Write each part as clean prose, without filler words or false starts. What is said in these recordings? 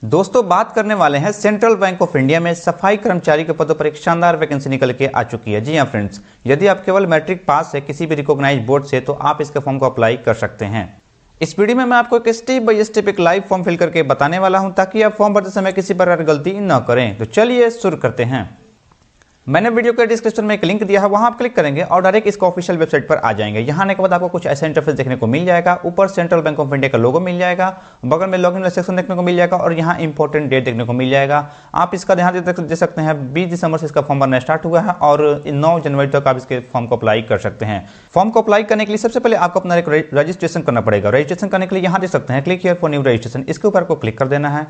दोस्तों बात करने वाले हैं सेंट्रल बैंक ऑफ इंडिया में सफाई कर्मचारी के पदों पर एक शानदार वैकेंसी निकल के आ चुकी है। जी हाँ फ्रेंड्स, यदि आप केवल मैट्रिक पास है किसी भी रिकॉग्नाइज्ड बोर्ड से तो आप इसके फॉर्म को अप्लाई कर सकते हैं। इस वीडियो में मैं आपको एक स्टेप बाय स्टेप एक लाइव फॉर्म फिल करके बताने वाला हूं ताकि आप फॉर्म भरते समय किसी प्रकार की गलती न करें। तो चलिए शुरू करते हैं। मैंने वीडियो के डिस्क्रिप्शन में एक लिंक दिया है, वहां आप क्लिक करेंगे और डायरेक्ट इसका ऑफिशियल वेबसाइट पर आ जाएंगे। यहाँ आने के बाद आपको कुछ ऐसा इंटरफेस देखने को मिल जाएगा। ऊपर सेंट्रल बैंक ऑफ इंडिया का लोगो मिल जाएगा, बगल में लॉगिन सेक्शन देखने को मिल जाएगा और यहाँ इंपॉर्टेंट डेट देखने को मिल जाएगा। आप इसका ध्यान दे सकते हैं 20 दिसंबर से इसका फॉर्म भरना स्टार्ट हुआ है और 9 जनवरी तक आप इसके फॉर्म को अप्लाई कर सकते हैं। फॉर्म को अप्लाई करने के लिए सबसे पहले आपको अपना एक रजिस्ट्रेशन करना पड़ेगा। रजिस्ट्रेशन करने के लिए यहाँ देख सकते हैं click here for new registration, इसके ऊपर आपको क्लिक कर देना है।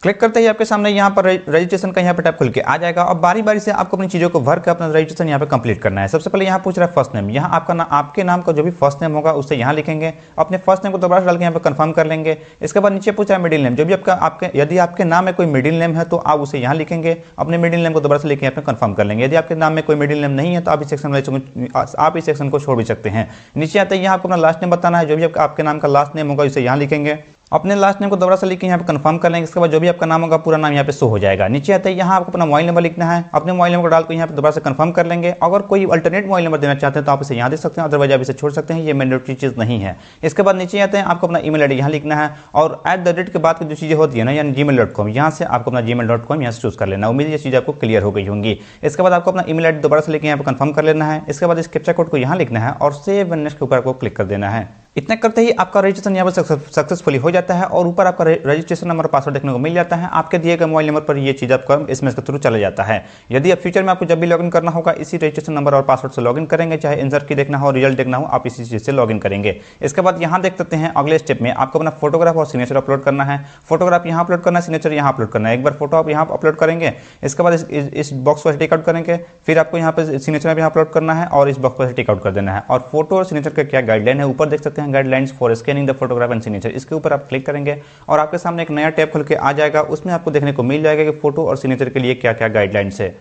क्लिक करते ही आपके सामने यहाँ पर रजिस्ट्रेशन का यहाँ पे टैब खुल के आ जाएगा और बारी बारी से आपको अपनी चीज़ों को भर कर अपना रजिस्ट्रेशन यहाँ पे कंप्लीट करना है। सबसे पहले यहाँ पूछ रहा है फर्स्ट नेम, यहाँ आपके नाम का जो भी फर्स्ट नेम होगा उससे यहाँ लिखेंगे। अपने फर्स्ट नेम को दोबारा डाल के यहाँ पे कंफर्म कर लेंगे। इसके बाद नीचे पूछ रहा है मिडिल नेम, जो भी यदि आपके नाम में कोई मिडिल नेम है तो आप उसे यहाँ लिखेंगे। अपने मिडिल नेम को दोबारा से लिखे यहाँ पे कंफर्म कर लेंगे। यदि आपके नाम में कोई मिडिल नेम नहीं है तो आप इस सेक्शन को छोड़ भी सकते हैं। नीचे आते हैं यहाँ आपको अपना लास्ट नेम बताना है, जो भी आपके नाम का लास्ट नेम होगा उसे यहाँ लिखेंगे। अपने लास्ट नेम को दोबारा से लिख यहाँ पे कंफर्म कर लेंगे। इसके बाद जो भी आपका नाम होगा पूरा नाम यहाँ पे शो हो जाएगा। नीचे आते हैं यहाँ आपको अपना मोबाइल नंबर लिखना है। अपने मोबाइल नंबर को डाल कर यहाँ पे दोबारा से कंफर्म कर लेंगे। अगर कोई अल्टरनेट मोबाइल नंबर देना चाहते हैं तो आप इसे यहाँ दे सकते हैं, अदरवाइज आप इसे छोड़ सकते हैं, ये मैंडेटरी चीज़ नहीं है। इसके बाद नीचे आते हैं आपको अपना ईमेल आईडी यहाँ लिखना है और @ के बाद की जो चीज़ें होती है ना, यानी gmail.com, यहाँ से आपको अपना gmail.com यहाँ से चूज कर लेना। उम्मीद ये चीज़ आपको क्लियर हो गई होंगी। इसके बाद आपको अपना ईमेल आईडी दोबारा से लेकर यहाँ पे कंफर्म कर लेना है। इसके बाद इस कैप्चा कोड को यहाँ लिखना है और सेव एंड नेक्स्ट के ऊपर आपको क्लिक कर देना है। इतना करते ही आपका रजिस्ट्रेशन यहाँ पर सक्सेसफुली हो जाता है और ऊपर आपका रजिस्ट्रेशन नंबर और पासवर्ड देखने को मिल जाता है। आपके दिए गए मोबाइल नंबर पर ये चीज़ आपका SMS के थ्रू चला जाता है। यदि आप फ्यूचर में आपको जब भी लॉगिन करना होगा इसी रजिस्ट्रेशन नंबर और पासवर्ड से लॉगिन करेंगे, चाहे आंसर की देखना हो, रिजल्ट देखना हो, आप इसी चीज़ से लॉगिन करेंगे। इसके बाद यहाँ देख सकते हैं अगले स्टेप में आपको अपना फोटोग्राफ और सिग्नेचर अपलोड करना है। फोटोग्राफ यहाँ अपलोड करना है, सिग्नेचर यहाँ अपलोड करना है। एक बार फोटो आप यहाँ अपलोड करेंगे, इसके बाद इस बॉक्स को टिक आउट करेंगे, फिर आपको यहाँ पर सिग्नेचर भी अपलोड करना है और इस बॉक्स को टिक आउट कर देना है। और फोटो और सिग्नेचर का क्या गाइडलाइन है ऊपर देख सकते हैं, guidelines for scanning the photograph and signature, इसके ऊपर आप क्लिक करेंगे और आपके सामने एक नया टैब खुल के आ जाएगा। उसमें आपको देखने को मिल जाएगा कि फोटो और सिग्नेचर के लिए क्या क्या गाइडलाइंस है।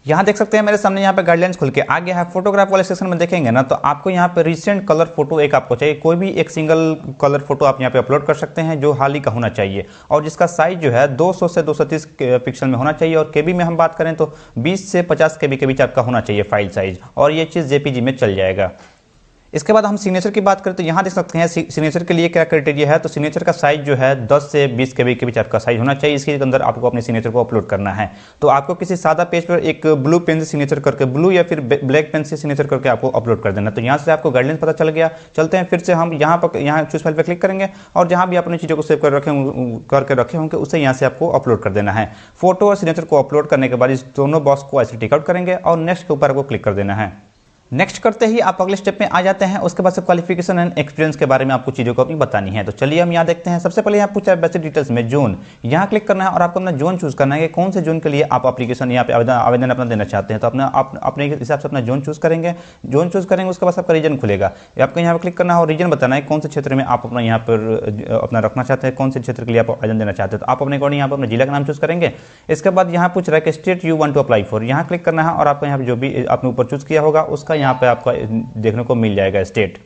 यहाँ देख सकते हैं मेरे सामने यहाँ पे गाइडलाइंस खुल के आ गया है। फोटोग्राफ वाले सेक्शन में देखेंगे ना तो आपको यहाँ पे रिसेंट कलर फोटो एक आपको चाहिए। कोई भी एक सिंगल कलर फोटो आप यहाँ पे अपलोड कर सकते हैं जो हाल ही का होना चाहिए और जिसका साइज जो है 200 से 230 पिक्सल में होना चाहिए और केबी में हम बात करें तो 20 से 50 केबी के बीच आपका होना चाहिए फाइल साइज, और ये चीज़ JPG में चल जाएगा। इसके बाद हम सिग्नेचर की बात करें तो यहाँ देख सकते हैं सिग्नेचर के लिए क्या क्राइटेरिया है। तो सिग्नेचर का साइज जो है 10 से 20 केबी के बीच आपका साइज होना चाहिए। इसके अंदर आपको अपने सिग्नेचर को अपलोड करना है। तो आपको किसी सादा पेज पर एक ब्लू पेन से सिग्नेचर करके, ब्लू या फिर ब्लैक पेन से सिग्नेचर करके आपको अपलोड कर देना। तो यहाँ से आपको गाइडलाइंस पता चल गया। चलते हैं फिर से हम यहाँ चूज फाइल पर क्लिक करेंगे और जहाँ भी अपनी चीज़ों को सेव करके रखे होंगे उसे यहाँ से आपको अपलोड कर देना है। फोटो और सिग्नेचर को अपलोड करने के बाद इस दोनों बॉक्स को ऐसे टिक आउट करेंगे और नेक्स्ट के ऊपर आपको क्लिक कर देना है। नेक्स्ट करते ही आप अगले स्टेप में आ जाते हैं। उसके बाद से क्वालिफिकेशन एंड एक्सपीरियंस के बारे में आपको चीज़ों को अपनी बतानी है। तो चलिए हम यहाँ देखते हैं। सबसे पहले यहाँ पूछा है बेसिक डिटेल्स में जोन, यहाँ क्लिक करना है और आपको अपना जोन चूज करना है कि कौन से जोन के लिए आप एप्लीकेशन यहाँ पे आवेदन अपना देना चाहते हैं। तो अपने हिसाब से अपना जोन चूज करेंगे। जोन चूज करेंगे उसके बाद आपका रीजन खुलेगा। आपको यहाँ पर क्लिक करना है और रीजन बताना है कौन से क्षेत्र में आप अपना यहाँ पर अपना रखना चाहते हैं, कौन से क्षेत्र के लिए आप आवेदन देना चाहते हैं। तो आप अपने अकॉर्डिंग यहाँ पर अपने जिला का नाम चूज करेंगे। इसके बाद यहाँ पूछ रहा है कि state you want to apply for, यहाँ क्लिक करना है और आपको यहाँ पर जो भी आपने ऊपर चूज किया होगा उसका यहाँ पे आपका देखने को मिल जाएगा स्टेट।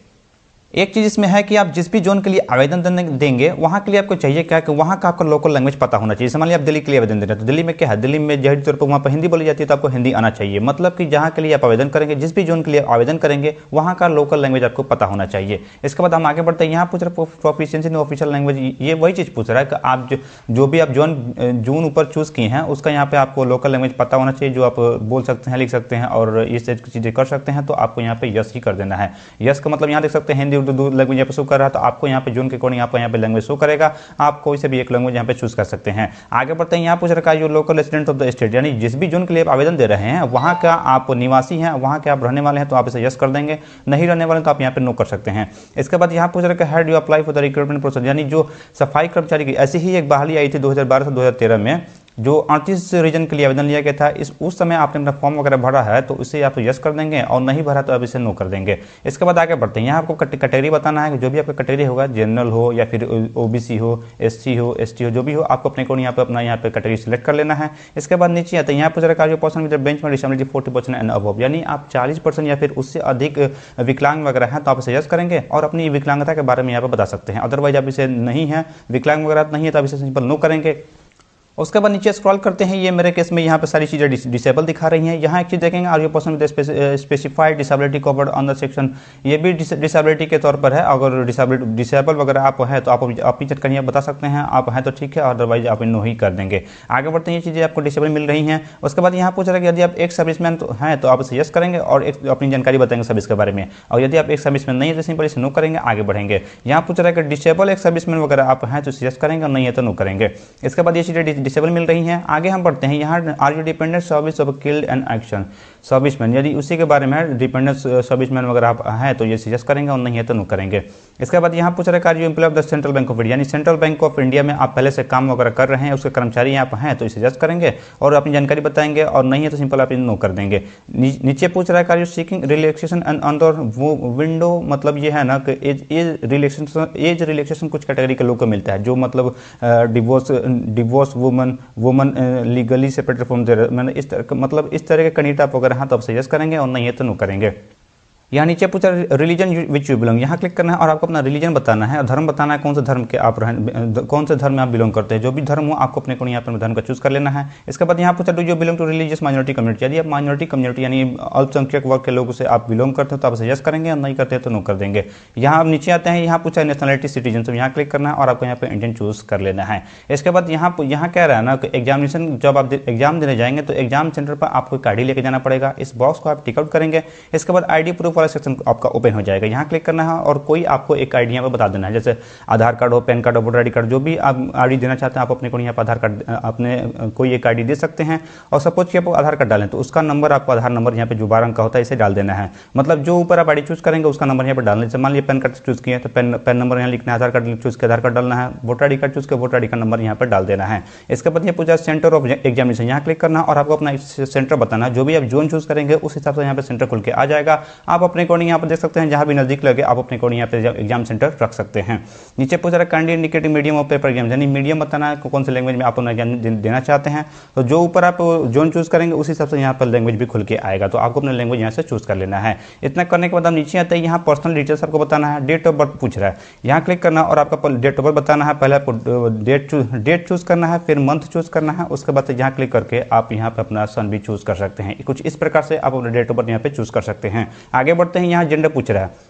एक चीज़ इसमें है कि आप जिस भी जोन के लिए आवेदन देंगे वहाँ के लिए आपको चाहिए क्या कि वहाँ का आपको लोकल लैंग्वेज पता होना चाहिए। मान लीजिए आप दिल्ली के लिए आवेदन दे रहे हैं तो दिल्ली में क्या है, दिल्ली में जाहिर तौर पर वहाँ पर हिंदी बोली जाती है तो आपको हिंदी आना चाहिए। मतलब कि जहाँ के लिए आप आवेदन करेंगे, जिस भी जोन के लिए आवेदन करेंगे वहाँ का लोकल लैंग्वेज आपको पता होना चाहिए। इसके बाद हम आगे बढ़ते हैं। यहाँ पूछ रहे प्रोफिशिएंसी इन ऑफिशियल लैंग्वेज, ये वही चीज़ पूछ रहा है कि आप जो भी आप जोन ऊपर चूज़ किए हैं उसका यहाँ पे आपको लोकल लैंग्वेज पता होना चाहिए, जो आप बोल सकते हैं, लिख सकते हैं और ये चीज़ें कर सकते हैं। तो आपको यहाँ पे यस ही कर देना है। यस का मतलब यहाँ देख सकते हैं हिंदी उर्दू लैंग्वेज यहाँ पे कर रहा है तो आपको यहाँ पे जोन के अकॉर्डिंग आपको यहाँ पे लैंग्वेज शो करेगा। आप कोई से भी एक लैंग्वेज यहाँ पे चूज कर सकते हैं। आगे बढ़ते हैं। यहाँ पूछ रखा है जो local resident of the state, यानी जिस भी जोन के लिए आप आवेदन दे रहे हैं वहाँ का आप निवासी हैं, वहाँ के आप रहने वाले हैं तो आप इसे यस कर देंगे। नहीं रहने वाले तो आप यहाँ पे नो कर सकते हैं। इसके बाद यहाँ पूछ रखा है had you apply for the recruitment process, यानी जो सफाई कर्मचारी की ऐसी ही एक बहाली आई थी 2012 से 2013 में, जो 38 रीजन के लिए आवेदन लिया गया था, उस समय आपने अपना फॉर्म वगैरह भरा है तो इसे आप यस कर देंगे, और नहीं भरा तो आप इसे नो कर देंगे। इसके बाद आगे बढ़ते हैं। यहाँ आपको कैटेगरी बताना है, जो भी आपका कैटेगरी होगा, जनरल हो या फिर ओबीसी हो, एससी हो, एसटी हो, जो भी हो, आपको अपने को यहाँ पे अपना यहाँ पे कैटेगरी सिलेक्ट कर लेना है। इसके बाद नीचे आते हैं, यहाँ पर जरा पर्सन विद बेंच में डिसेबिलिटी 40% एंड अबव, यानी आप 40% या फिर उससे अधिक विकलांग वगैरह हैं तो आप इसे यस करेंगे और अपनी विकलांगता के बारे में यहाँ पे बता सकते हैं। अदरवाइज आप इसे नहीं है, विकलांग वगैरह नहीं है, तो आप इसे सिंपल नो करेंगे। उसके बाद नीचे स्क्रॉल करते हैं, ये मेरे केस में यहाँ पे सारी चीज़ें डिसेबल दिखा रही हैं। यहाँ एक चीज़ देखेंगे, are you person with specified disability covered under section, ये भी डिसेबिलिटी के तौर पर है। अगर डिसेबल वगैरह आप है तो आप अपनी जानकारी बता सकते हैं, आप हैं तो ठीक है, अदरवाइज आप नो ही कर देंगे। आगे बढ़ते हैं, ये चीज़ें आपको डिसेबल मिल रही हैं। उसके बाद यहाँ पूछ रहा है कि यदि आप एक सर्विसमैन तो हैं तो आप इसे यस करेंगे और एक अपनी जानकारी बताएंगे सर्विस के बारे में, और यदि आप एक सर्विसमैन नहीं है तो सिंपल इसे नो करेंगे, आगे बढ़ेंगे। यहाँ पूछ रहा है कि डिसेबल एक सर्विसमैन वगैरह आप हैं तो इसे यस करेंगे, और नहीं है तो नो करेंगे। इसके बाद ये चीज़ें डिसेबल मिल रही हैं। आगे हम बढ़ते हैं, यहाँ are you dependent service of killed and action serviceman, यदि उसी के बारे में डिपेंडेंट सर्विसमैन वगैरह आप हैं तो ये सजेस्ट करेंगे, और नहीं है तो नो करेंगे। इसके बाद यहाँ पूछ रहा है, are you employ of the central bank of India, यानी सेंट्रल बैंक ऑफ इंडिया में आप पहले से काम वगैरह कर रहे हैं, उसके कर्मचारी यहाँ पर हैं तो इसे सजेस्ट करेंगे और अपनी जानकारी बताएंगे, और नहीं है तो सिंपल आप नो कर देंगे। नीचे पूछ रहा है, are you seeking relaxation and under window, मतलब ये है ना कि एज रिलैक्सेशन कुछ कैटेगरी के लोग को मिलता है, जो मतलब divorce woman legally separated from their, मैंने इस तरह के कैंडिडेट आप वगैरह हाँ तो आप सजेस्ट करेंगे, और नहीं है तो नो करेंगे। यहाँ नीचे पूछा रिलीजन विच यू बिलोंग, यहाँ क्लिक करना है और आपको अपना रिलीजन बताना है और धर्म बताना है, कौन से धर्म के आप कौन से धर्म में आप बिलोंग करते हैं। जो भी धर्म हो आपको अपने को यहाँ पर धर्म का चूज कर लेना है। इसके बाद यहाँ पूछा do you belong to religious minority community, यदि आप माइनॉरिटी कम्युनिटी यानी अल्पसंख्यक वर्ग के लोगों से आप बिलोंग करते हो तो आप सजेस्ट करेंगे, और नहीं करते हैं तो नो कर देंगे। यहाँ आप नीचे आते हैं, यहाँ पूछा नेशनलिटी सिटीजन, यहाँ क्लिक करना है और आपको यहाँ पर इंडियन चूज कर लेना है। इसके बाद यहाँ कह रहा है ना कि एग्जामिनेशन जब आप एग्जाम देने जाएंगे तो एग्जाम सेंटर पर आपको एक आईडी लेके जाना पड़ेगा, इस बॉक्स को आप टिक आउट करेंगे। इसके बाद आईडी प्रूफ वाला सेक्शन आपका ओपन हो जाएगा, यहाँ क्लिक करना है और कोई आपको एक आईडी यहाँ पे बता देना है, जैसे आधार कार्ड हो, पैन कार्ड हो, वोटर आईडी कार्ड, जो भी आप आईडी देना चाहते हैं आप अपने को यहाँ पर आधार कार्ड अपने कोई एक आईडी दे सकते हैं। और सपोज कि आप आधार कार्ड डालें तो उसका नंबर आपको आधार नंबर यहाँ पे जो 12 अंक का होता है इसे डाल देना है, मतलब जो ऊपर आप आईडी चूज करेंगे उसका नंबर यहाँ पर डालना है। जैसे मान लीजिए पैन कार्ड चूज किए तो पैन नंबर यहाँ लिखना है, आधार कार्ड चूज किया आधार कार्ड डालना है, वोटर आईडी कार्ड चूज किया वोटर आईडी का नंबर यहाँ पर डाल देना है। इसके बाद ये पूछा सेंटर ऑफ एग्जामिनेशन, यहाँ क्लिक करना और आपको अपना सेंटर बताना है, जो भी आप जोन चूज करेंगे उस हिसाब से यहाँ पे सेंटर खुल के आ जाएगा। आप अपने अकॉर्डिंग यहाँ पर देख सकते हैं, जहाँ भी नजदीक लगे आप अपने अकॉर्डिंग यहाँ पे एग्जाम सेंटर रख सकते हैं। नीचे पूछ रहा है candidate indicating medium of paper exam, यानी मीडियम बताना है कौन से लैंग्वेज में आप अपना एग्जाम देना चाहते हैं, तो जो ऊपर आप जोन चूज करेंगे उस हिसाब से यहाँ पर लैंग्वेज भी खुल के आएगा, तो आपको अपना लैंग्वेज यहाँ से चूज कर लेना है। इतना करने के बाद हम नीचे आते हैं, यहाँ पर्सनल डिटेल्स आपको बताना है, डेट ऑफ बर्थ पूछ रहा है, यहाँ क्लिक करना और आपका डेट ऑफ बर्थ बताना है। पहले आपको डेट चूज करना है, फिर मंथ चूज करना है, उसके बाद यहाँ क्लिक करके आप यहाँ पे अपना सन भी चूज कर सकते हैं। कुछ इस प्रकार से आप अपना डेट ऑफ बर्थ यहाँ पे चूज कर सकते हैं। आगे बढ़ते हैं, यहाँ जेंडर पूछ रहा है,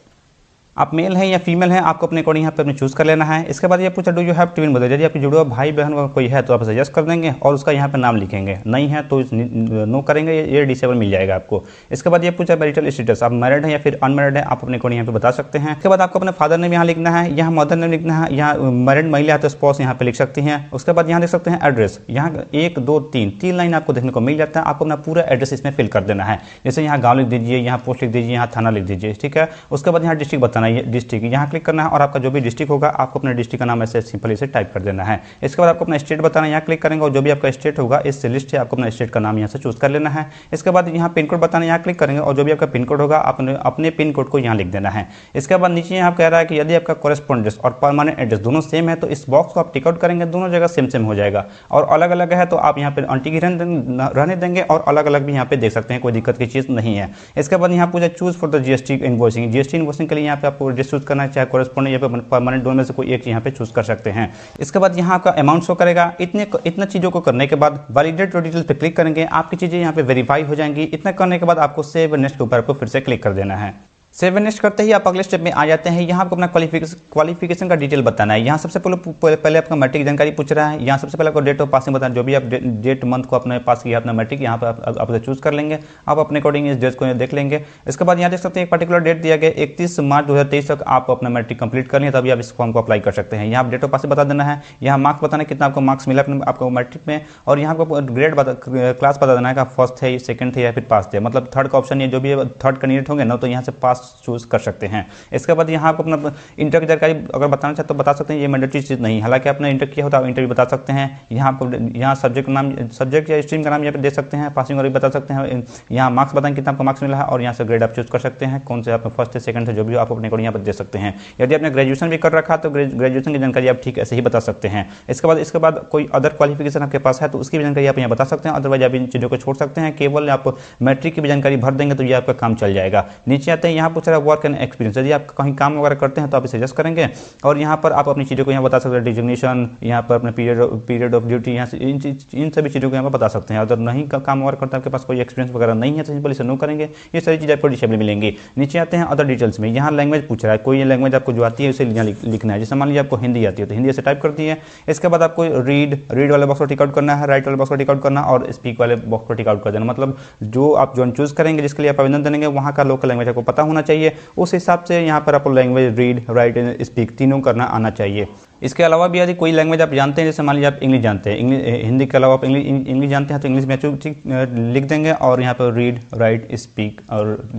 आप मेल हैं या फीमेल हैं, आपको अपने अकॉर्डिंग यहाँ पे अपने चूज कर लेना है। इसके बाद ये पूछा do you have twin brother, यदि आपकी जुड़वा भाई बहन कोई है तो आप सजेस्ट कर देंगे और उसका यहाँ पे नाम लिखेंगे, नहीं है तो नो करेंगे, ये डिसेबल मिल जाएगा आपको। इसके बाद ये पूछा मैरिटल स्टेटस, आप मैरिड हैं या फिर अनमैरिड है, आप अपने अकॉर्डिंग यहाँ पे बता सकते हैं। इसके बाद आपको अपने फादर नेम यहाँ लिखना है, यहाँ मदर नेम लिखना है, यहाँ मैरिड महिला है तो स्पॉस यहाँ पे लिख सकती हैं। उसके बाद यहाँ लिख सकते हैं एड्रेस, यहाँ 1 2 3 लाइन आपको देखने को मिल जाता है, आपको अपना पूरा एड्रेस इसमें फिल कर देना है, जैसे यहाँ गाँव लिख दीजिए, यहाँ पोस्ट लिख दीजिए, यहाँ थाना लिख दीजिए, ठीक है। उसके बाद यहाँ डिस्ट्रिक्ट बताना है, डिस्ट्रिक्ट यहाँ क्लिक करना है और आपका जो भी डिस्ट्रिक्ट होगा आपको अपने डिस्ट्रिक्ट का नाम ऐसे सिंपल इसे टाइप कर देना है। इसके बाद आपको अपना स्टेट बताना है, यहाँ क्लिक करेंगे और जो भी आपका स्टेट होगा इस लिस्ट से आपको अपना स्टेट का नाम यहाँ से चूज कर लेना है। इसके बाद यहाँ पिन कोड बताना है, यहाँ क्लिक करेंगे और जो भी आपका पिन कोड होगा अपने पिन कोड को यहाँ लिख देना है। इसके बाद नीचे यहाँ कह रहा है कि यदि आपका कॉरेस्पॉन्डेंस और परमानेंट एड्रेस दोनों सेम है तो इस बॉक्स को आप टिक आउट करेंगे, दोनों जगह सेम हो जाएगा, और अलग अलग है तो आप यहाँ पे अंटीग्रहण रहने देंगे और अलग अलग भी यहाँ पे देख सकते हैं, कोई दिक्कत की चीज़ नहीं है। इसके बाद यहाँ पूछा choose for the GST invoicing, GST invoicing के लिए यहाँ पे आपको एड्रेस चूज करना है, चाहे कॉरेस्पॉन्डेंट या परमानेंट, दोनों में से कोई एक यहाँ पे चूज कर सकते हैं। इसके बाद यहाँ आपका अमाउंट शो करेगा। इतना चीज़ों को करने के बाद वैलिडेट डिटेल्स पे क्लिक करेंगे, आपकी चीज़ें यहाँ पे वेरीफाई हो जाएंगी। इतना करने के बाद आपको सेव नेक्स्ट के ऊपर आपको फिर से क्लिक कर देना है। सेव नेक्स्ट करते ही आप अगले स्टेप में आ जाते हैं। यहाँ आपको अपना क्वालिफिकेशन का डिटेल बताना है। यहाँ सबसे पहले आपका मैट्रिक जानकारी पूछ रहा है। यहाँ सबसे पहले आपको डेट ऑफ पासिंग बताना, जो भी आप डेट मंथ को अपने पास किया अपना मैट्रिक, यहाँ पर आप चूज कर लेंगे। आप अपने अकॉर्डिंग इस डेट को देख लेंगे। इसके बाद यहाँ देख सकते हैं एक पर्टिकुलर डेट दिया गया 31 मार्च 2023 तक आप अपना मैट्रिक कंप्लीट कर लें, तभी आप इस फॉर्म को अप्लाई कर सकते हैं। यहाँ डेट ऑफ पासिंग बता देना है, यहाँ मार्क्स बताना कितना आपको मार्क्स मिला आपको मैट्रिक में, और यहाँ आपको ग्रेड क्लास बता देना है, फर्स्ट है, सेकंड थे या फिर पास थे, मतलब थर्ड का ऑप्शन ये जो भी थर्ड कैंडिडेट होंगे ना तो यहाँ से पास पास चूज कर सकते हैं। इसके बाद यहाँ आपको अपना इंटर की जानकारी अगर बताना चाहते तो बता सकते हैं, ये मैंडेटरी चीज़ नहीं। हालांकि आपने इंटर किया होता है इंटर भी बता सकते हैं। यहाँ आपको यहाँ सब्जेक्ट या स्ट्रीम का नाम यहाँ पे दे सकते हैं, पासिंग और भी बता सकते हैं। यहाँ मार्क्स बताएं कितना आपको मार्क्स मिला है और यहाँ से ग्रेड आप चूज कर सकते हैं, कौन से आप फर्स्ट से सेकंड से जो भी आप अपने को यहाँ पर दे सकते हैं। यदि आपने ग्रेजुएशन भी कर रखा तो ग्रेजुएशन की जानकारी आप ठीक ऐसे ही बता सकते हैं। इसके बाद कोई अदर क्वालिफिकेशन आपके पास है तो उसकी भी जानकारी आप यहाँ बता सकते हैं। अदरवाइज आप इन चीज़ों को छोड़ सकते हैं, केवल आप मैट्रिक की भी जानकारी भर देंगे तो ये आपका काम चल जाएगा। नीचे आते हैं, यहाँ पूछ रहा है वर्क एंड एक्सपीरियंस। यदि आप कहीं काम वगैरह करते हैं तो आप इसे सजेस्ट करेंगे और यहाँ पर आप अपनी चीज़ों को यहाँ बता सकते हैं, डिजिग्नेशन, यहाँ पर अपने पीरियड ऑफ ड्यूटी, यहाँ से इन सभी चीज़ों को यहाँ पर बता सकते हैं। अगर नहीं काम वगैरह करता, आपके पास कोई एक्सपीरियंस वगैरह नहीं है तो सिंपल इसे नो करेंगे। ये सारी चीज़ें आपको डिसेबल मिलेंगी। नीचे आते हैं अदर डिटेल्स में, यहाँ लैंग्वेज पूछ रहा है, कोई लैंग्वेज आपको जो आती है उसे लिखना है। जैसे मान लीजिए आपको हिंदी आती है तो हिंदी से टाइप करती है। इसके बाद आपको रीड वाले बॉक्स को टिक आउट करना है, राइट वाले बॉक्स को टिक आउट करना और स्पीक वाले बॉक्स को टिक आउट कर देना। मतलब जो आप जोन चूज करेंगे, जिसके लिए आप आवेदन देंगे, वहाँ का लोकल लैंग्वेज आपको पता होना चाहिए। उस हिसाब से यहाँ पर आपको language read, right and speak तीनों करना आना चाहिए। इसके अलावा भी यदि कोई लैंग्वेज आप जानते हैं, जैसे मान लीजिए आप इंग्लिश जानते हैं, हिंदी के अलावा आप इंग्लिश जानते हैं तो इंग्लिश में लिख देंगे और यहाँ पर रीड, राइट, स्पीक और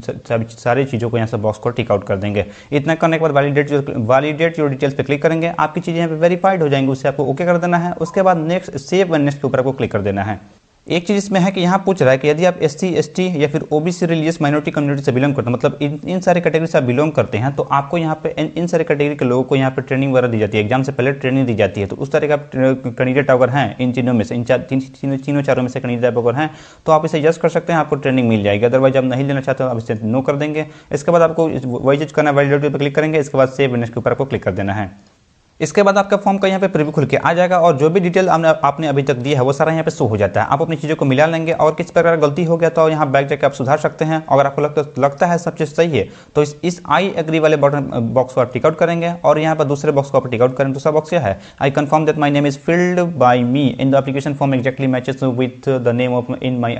सारी चीज़ों को यहाँ से बॉक्स को टिक आउट कर देंगे। इतना करने के बाद वैलिडेट योर डिटेल्स पे क्लिक करेंगे, आपकी चीज़ें यहाँ पे वेरीफाइड हो जाएंगी, उससे आपको ओके कर देना है। उसके बाद नेक्स्ट सेव एंड नेक्स्ट के ऊपर आपको क्लिक कर देना है। एक चीज़ इसमें है कि यहाँ पूछ रहा है कि यदि आप SC, ST या फिर OBC रिलीजियस माइनॉरिटी कम्युनिटी से बिलोंग करते हैं, मतलब इन सारे कैटेगरी से आप बिलोंग करते हैं, तो आपको यहाँ पे इन सारे कैटेगरी के लोगों को यहाँ पे ट्रेनिंग वगैरह दी जाती है, एग्जाम से पहले ट्रेनिंग दी जाती है। तो उस तरह का कैंडिडेट अगर हैं इन तीनों में से, इन तीनों चारों में से कैंडिडेट अगर हैं तो आप इसे यस कर सकते हैं, आपको ट्रेनिंग मिल जाएगी। अदरवाइज आप नहीं लेना चाहते हो आप इसे नो कर देंगे। इसके बाद आपको वही चीज़ करना है, वैलिडेट पर क्लिक करेंगे। इसके बाद सेव एंड नेक्स्ट के ऊपर आपको क्लिक कर देना है। इसके बाद आपका फॉर्म का यहाँ पे प्रीव्यू खुल के आ जाएगा और जो भी डिटेल आपने अभी तक दिया है वो सारा यहाँ पे शो हो जाता है। आप अपनी चीज़ों को मिला लेंगे और किस प्रकार गलती हो गया तो यहाँ बैक जाकर आप सुधार सकते हैं। अगर आपको लगता है सब चीज़ सही है तो इस आई एग्री वाले बटन बॉक्स को आप टिक आउट करेंगे और यहाँ पर दूसरे बॉक्स को आप टिक आउट करेंगे। दूसरा बॉक्स क्या है, I confirm that my name is filled by me in the application form exactly matches with the name of in my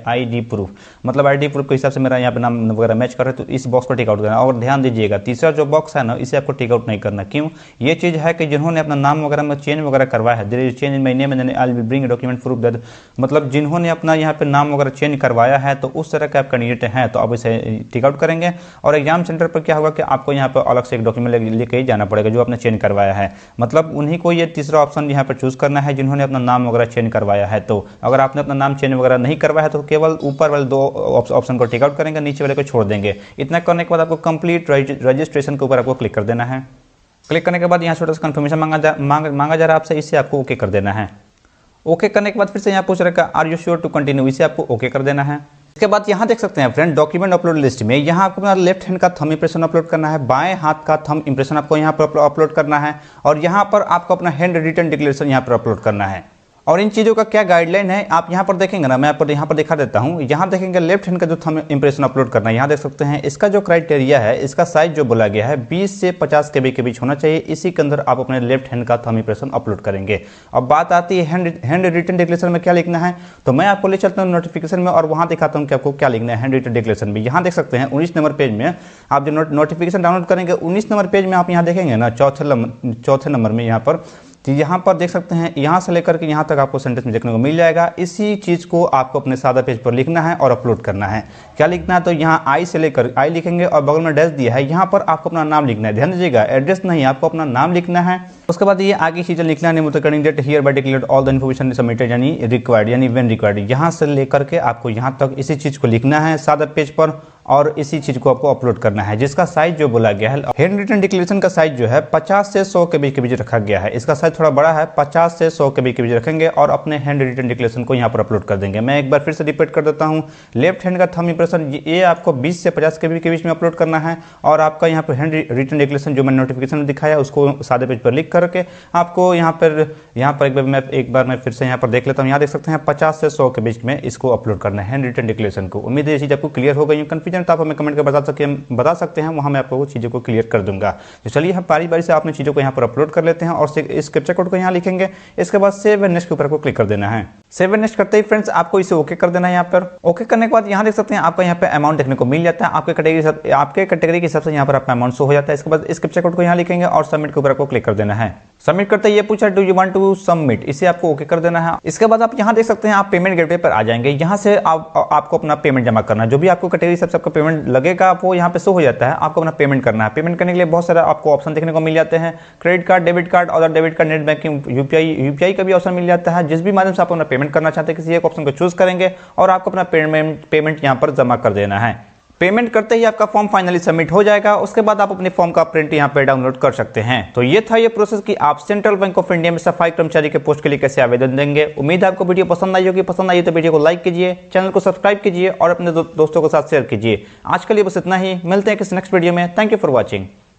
ID proof. मतलब ID प्रूफ के हिसाब से मेरा यहाँ पे नाम वगैरह मैच कर रहा है तो इस बॉक्स को टिक आउट करना। और ध्यान दीजिएगा तीसरा जो बॉक्स है ना, इसे आपको टिक आउट नहीं करना। क्यों? ये चीज़ है कि जिन्होंने अपना नाम वगैरह में चेंज वगैरह करवाया है, there is change in my name and I will bring document proof that, मतलब जिन्होंने अपना यहाँ पे नाम वगैरह चेंज करवाया है तो उस तरह के आप कैंडिडेट हैं तो आप इसे टिक आउट करेंगे। और एग्जाम सेंटर पर क्या होगा कि आपको यहाँ पर अलग से एक डॉक्यूमेंट लेके ही जाना पड़ेगा जो आपने चेंज करवाया है। मतलब उन्हीं को ये तीसरा ऑप्शन यहाँ पर चूज करना है जिन्होंने अपना नाम वगैरह चेंज करवाया है। तो अगर आपने अपना नाम चेंज वगैरह नहीं करवाया है तो केवल ऊपर वाले दो ऑप्शन को टिक आउट करेंगे, नीचे वाले को छोड़ देंगे। इतना करने के बाद आपको कंप्लीट रजिस्ट्रेशन के ऊपर आपको क्लिक कर देना है। क्लिक करने के बाद यहाँ छोटा सा कंफर्मेशन मांगा जा रहा है आपसे, इसे आपको ओके कर देना है। ओके करने के बाद फिर से यहाँ पूछ रहा है are you sure to continue, इसे आपको ओके कर देना है। इसके बाद यहाँ देख सकते हैं फ्रेंड डॉक्यूमेंट अपलोड लिस्ट में यहाँ आपको अपना लेफ्ट हैंड का थंब इंप्रेशन अपलोड करना है, बाएं हाथ का थंब इंप्रेशन आपको यहाँ पर अपलोड करना है और यहाँ पर आपको अपना हैंड रिटन डिक्लेरेशन यहाँ पर अपलोड करना है। और इन चीज़ों का क्या गाइडलाइन है आप यहाँ पर देखेंगे ना, मैं आपको यहाँ पर दिखा देता हूँ। यहाँ देखेंगे लेफ्ट हैंड का जो थंब इंप्रेशन अपलोड करना है, यहाँ देख सकते हैं इसका जो क्राइटेरिया है, इसका साइज जो बोला गया है 20 से 50 KB के बीच होना चाहिए। इसी के अंदर आप अपने लेफ्ट हैंड का थंब इंप्रेशन अपलोड करेंगे। अब बात आती है हैंड रिटन डिक्लेरेशन में क्या लिखना है, तो मैं आपको ले चलता हूँ नोटिफिकेशन में और वहाँ दिखाता हूँ कि आपको क्या लिखना है हैंड रिटन डिक्लेरेशन में। यहाँ देख सकते हैं 19 नंबर पेज में आप जो नोटिफिकेशन डाउनलोड करेंगे 19 नंबर पेज में आप यहाँ देखेंगे ना चौथे नंबर में यहाँ पर, तो यहाँ पर देख सकते हैं यहाँ से लेकर के यहाँ तक आपको सेंटेंस में देखने को मिल जाएगा। इसी चीज़ को आपको अपने सादा पेज पर लिखना है और अपलोड करना है। क्या लिखना है, तो यहाँ आई से लेकर आई लिखेंगे और बगल में डैश दिया है, यहाँ पर आपको अपना नाम लिखना है। ध्यान दीजिएगा एड्रेस नहीं, आपको अपना नाम लिखना है। उसके बाद ये आगे चीज़ें लिखना है, candidate here bye declared all the information submitted यानी रिक्वायर्ड यानी व्हेन रिक्वायर्ड। यहाँ से लेकर के आपको यहाँ तक इसी चीज़ को लिखना है सादा पेज पर और इसी चीज को आपको अपलोड करना है, जिसका साइज जो बोला गया है हैंड रिटन डिक्लेरेशन का साइज जो है 50 से 100 KB के बीच रखा गया है। इसका साइज थोड़ा बड़ा है, 50 से 100 KB के बीच रखेंगे और अपने हैंड रिटन डिक्लेरेशन को यहाँ पर अपलोड कर देंगे। मैं एक बार फिर से रिपीट कर देता हूँ, लेफ्ट हैंड का थंब इंप्रेशन ये आपको 20 से 50 KB के बीच में अपलोड करना है और आपका यहाँ पर हैंड रिटन डिक्लेरेशन जो मैंने नोटिफिकेशन में दिखाया उसको सादे पेज पर लिख करके आपको यहाँ पर एक बार मैं फिर से यहाँ पर देख लेता हूँ। यहाँ देख सकते हैं 50 से 100 के बीच में इसको अपलोड करना है हैंड रिटन डिक्लेरेशन को। उम्मीद है ये चीज़ आपको क्लियर हो गई। कंफ्यूजन तो आप हमें कमेंट कर बता सकते हैं, वहां मैं आपको चीज़ों को क्लियर कर दूंगा। तो चलिए हम बारी बारी से आपने चीज़ों को यहाँ पर अपलोड कर लेते हैं और इस कैप्चा कोड को यहाँ लिखेंगे। इसके बाद सेव एंड नेक्स्ट के ऊपर आपको क्लिक कर देना है। सेव नेक्स्ट करते ही फ्रेंड्स आपको इसे ओके कर देना है। यहाँ पर ओके करने के बाद यहाँ देख सकते हैं आपका यहाँ पे अमाउंट देखने को मिल जाता है। आपके कैटेगरी के हिसाब से यहाँ पर आपका अमाउंट शो हो जाता है। इसके बाद इस कैप्चा कोड को यहाँ लिखेंगे और सबमिट के ऊपर आपको क्लिक कर देना है। सबमिट करते ही ये पूछा do you want to submit, इसे आपको ओके कर देना है। इसके बाद आप यहाँ देख सकते हैं आप पेमेंट गेटवे पर आ जाएंगे। यहाँ से आपको अपना पेमेंट जमा करना है। जो भी आपको कैटेगरी से आपका पेमेंट लगेगा वो यहाँ पे शो हो जाता है। आपको अपना पेमेंट करना है। पेमेंट करने के लिए बहुत सारा आपको ऑप्शन देखने को मिल जाते हैं। Credit card, debit card, other debit card, net banking, UPI का भी ऑप्शन मिल जाता है। जिस भी माध्यम से आप अपना पेमेंट करना चाहते हैं किसी एक ऑप्शन को चूज करेंगे और आपको अपना पेमेंट यहाँ पर जमा कर देना है। पेमेंट करते ही आपका फॉर्म फाइनली सबमिट हो जाएगा। उसके बाद आप अपने फॉर्म का प्रिंट यहाँ पे डाउनलोड कर सकते हैं। तो ये था ये प्रोसेस कि आप सेंट्रल बैंक ऑफ इंडिया में सफाई कर्मचारी के पोस्ट के लिए कैसे आवेदन देंगे। उम्मीद है आपको वीडियो पसंद आई होगी। पसंद आई तो वीडियो को लाइक कीजिए, चैनल को सब्सक्राइब कीजिए और अपने दोस्तों के साथ शेयर कीजिए। आज के लिए बस इतना ही। मिलते हैं किसी नेक्स्ट वीडियो में। Thank you for watching.